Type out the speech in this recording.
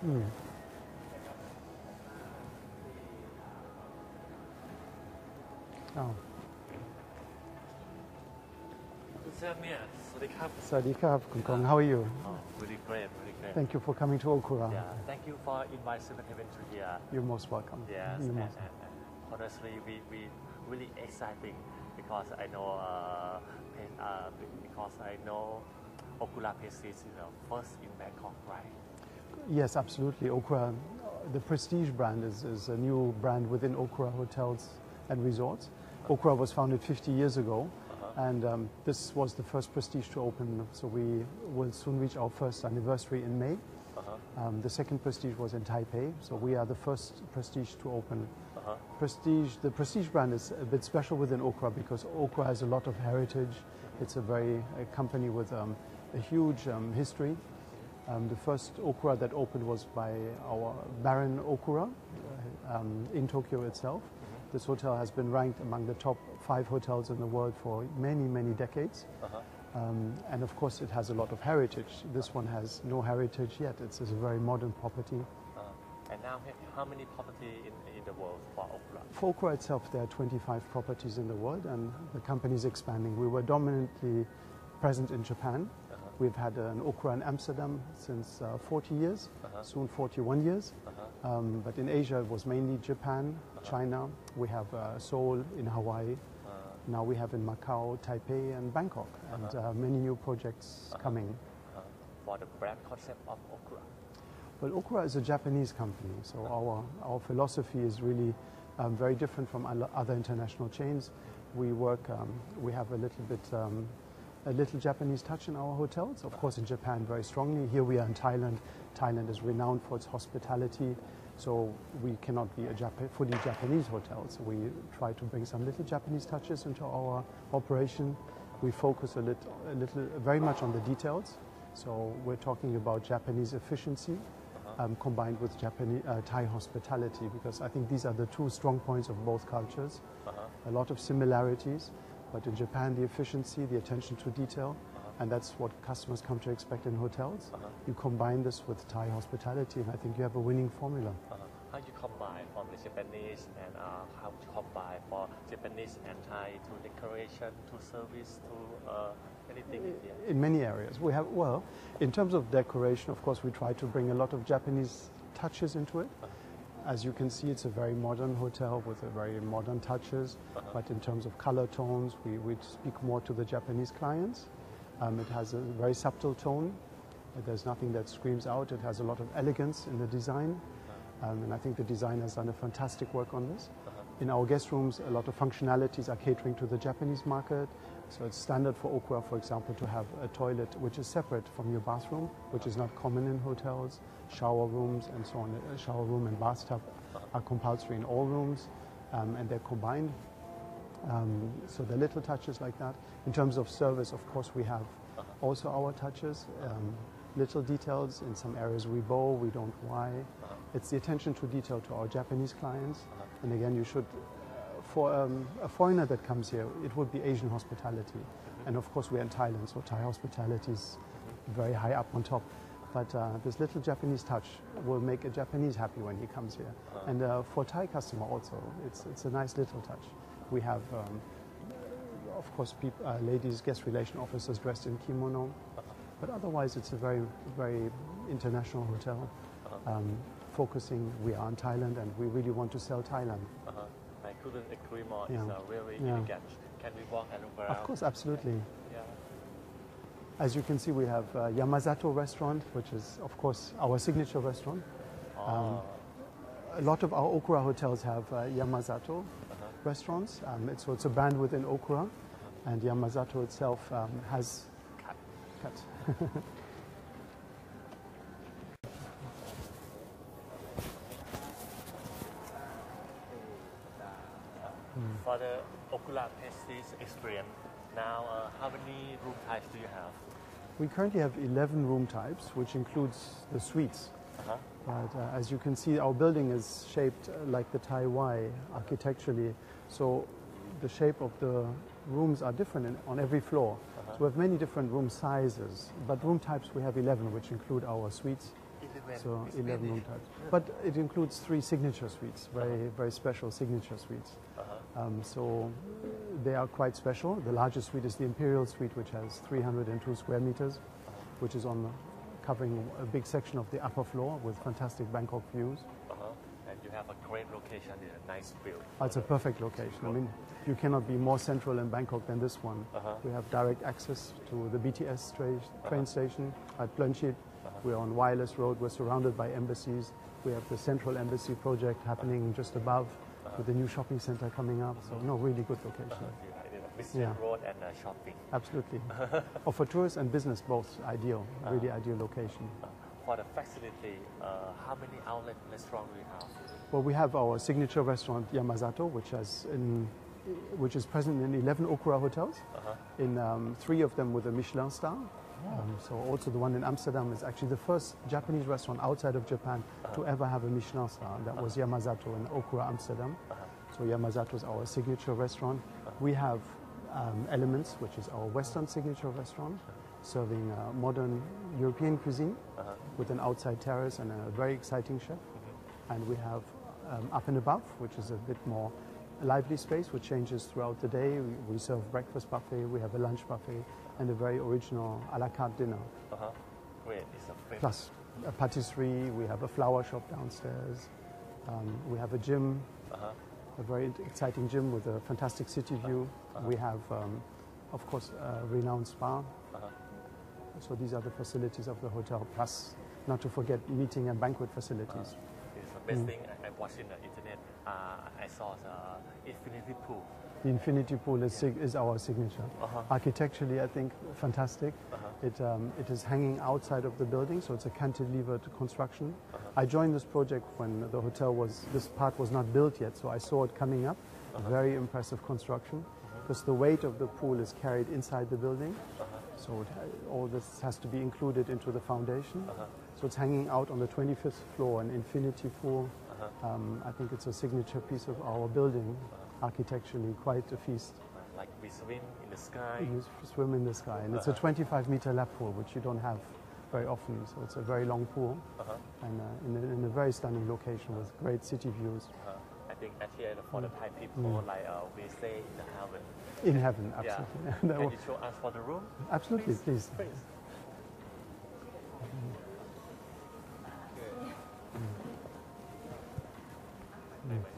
Mm. Oh. คุณเซมเนี่ยสวัสดีครับ Sadikap, Kung, how are you? Oh, really great, really great. Thank you for coming to Okura. Yeah, thank you for inviting Seven Heaven to here. You're most welcome. Yes, You're and, most and honestly, we really exciting because I know because I know Okura Prestige is the first in Bangkok, right? Yes, absolutely. Okura, the Prestige brand is a new brand within Okura Hotels and Resorts. Okura was founded 50 years ago, and this was the first Prestige to open. So we will soon reach our first anniversary in May. The second Prestige was in Taipei, so we are the first Prestige to open. The Prestige brand is a bit special within Okura because Okura has a lot of heritage. It's a company with a huge history. The first Okura that opened was by our Baron Okura in Tokyo itself. This hotel has been ranked among the top 5 hotels in the world for many, many decades. And of course it has a lot of heritage. This one has no heritage yet. It's a very modern property. And now, how many properties in the world for Okura? For Okura itself, there are 25 properties in the world, and the company is expanding. We were dominantly present in Japan. We've had an Okura in Amsterdam since 40 years, soon 41 years. But in Asia, it was mainly Japan, China. We have Seoul in Hawaii. Now we have in Macau, Taipei, and Bangkok, and many new projects coming. For the brand concept of Okura? Well, Okura is a Japanese company, so our philosophy is really very different from other international chains. We have a little Japanese touch in our hotels. Of course, in Japan, very strongly. Here we are in Thailand. Thailand is renowned for its hospitality, so we cannot be a fully Japanese hotel. So we try to bring some little Japanese touches into our operation. We focus very much on the details. So we're talking about Japanese efficiency combined with Thai hospitality, because I think these are the two strong points of both cultures. A lot of similarities, but in Japan, the efficiency, the attention to detail, and that's what customers come to expect in hotels. You combine this with Thai hospitality, and I think you have a winning formula. How you combine from the Japanese and how you combine for Japanese and Thai to decoration, to service, to anything in here? In many areas. We have, well, in terms of decoration, of course, we try to bring a lot of Japanese touches into it. As you can see, it's a very modern hotel with a very modern touches, but in terms of color tones, we speak more to the Japanese clients. It has a very subtle tone. There's nothing that screams out. It has a lot of elegance in the design, and I think the design has done a fantastic work on this. In our guest rooms, a lot of functionalities are catering to the Japanese market. So it's standard for Okura, for example, to have a toilet which is separate from your bathroom, which is not common in hotels. Shower rooms and so on. A shower room and bathtub are compulsory in all rooms, and they're combined. So the little touches like that. In terms of service, of course, we have also our touches. Little details. In some areas we bow, we don't why. It's the attention to detail to our Japanese clients. And again, you should, for a foreigner that comes here, it would be Asian hospitality. And of course, we're in Thailand, so Thai hospitality is very high up on top. But this little Japanese touch will make a Japanese happy when he comes here. And for Thai customer also, it's a nice little touch. We have, of course, ladies, guest relation officers dressed in kimono. But otherwise, it's a very, very international hotel. Focusing, we are in Thailand, and we really want to sell Thailand. I couldn't agree more. Yeah. It's really Yeah. elegant. Can we walk and look around? Of course, absolutely. Yeah. As you can see, we have Yamazato restaurant, which is, of course, our signature restaurant. A lot of our Okura hotels have Yamazato restaurants. It's a brand within Okura, and Yamazato itself has cut. For the Okura Prestige experience, now how many room types do you have? We currently have 11 room types, which includes the suites. But as you can see, our building is shaped like the Thai Y architecturally. So the shape of the rooms are different on every floor. So we have many different room sizes. But room types, we have 11, which include our suites. 11 So is 11 many. room types. But it includes 3 signature suites, very special signature suites. So they are quite special. The largest suite is the Imperial Suite, which has 302 square meters, which is covering a big section of the upper floor with fantastic Bangkok views. And you have a great location in a nice view. It's a perfect location. I mean, you cannot be more central in Bangkok than this one. We have direct access to the BTS train station at Plunchit. We're on Wireless Road. We're surrounded by embassies. We have the Central Embassy project happening just above with the new shopping center coming up. So, no, really good location. Business road and shopping. Absolutely. For tourists and business, both ideal, really ideal location. For the facility, how many outlet restaurants do you have? Well, we have our signature restaurant Yamazato, which is present in 11 Okura hotels, in 3 of them with a Michelin star. So also the one in Amsterdam is actually the first Japanese restaurant outside of Japan to ever have a Michelin star. That was Yamazato in Okura, Amsterdam. So Yamazato is our signature restaurant. We have Elements, which is our Western signature restaurant, serving modern European cuisine with an outside terrace and a very exciting chef. And we have Up and Above, which is a bit more lively space, which changes throughout the day. We serve breakfast buffet, we have a lunch buffet, and a very original a la carte dinner. Great, it's a great. Plus a patisserie, we have a flower shop downstairs, we have a gym, a very exciting gym with a fantastic city view. We have, of course, a renowned spa. So these are the facilities of the hotel, plus not to forget meeting and banquet facilities. It's the best thing I watched in the internet. I saw the infinity pool. The infinity pool is our signature. Architecturally, I think, fantastic. It is hanging outside of the building, so it's a cantilevered construction. I joined this project when this part was not built yet, so I saw it coming up. Very impressive construction, because the weight of the pool is carried inside the building. So all this has to be included into the foundation. So it's hanging out on the 25th floor, an infinity pool. I think it's a signature piece of our building. Architecturally, quite a feast. Like we swim in the sky. You swim in the sky, and it's a 25-meter lap pool, which you don't have very often. So it's a very long pool, and in a very stunning location with great city views. I think actually for the Thai people, like we stay in the heaven. In heaven, absolutely. Yeah. Can you show us for the room? Absolutely, please. Anyway.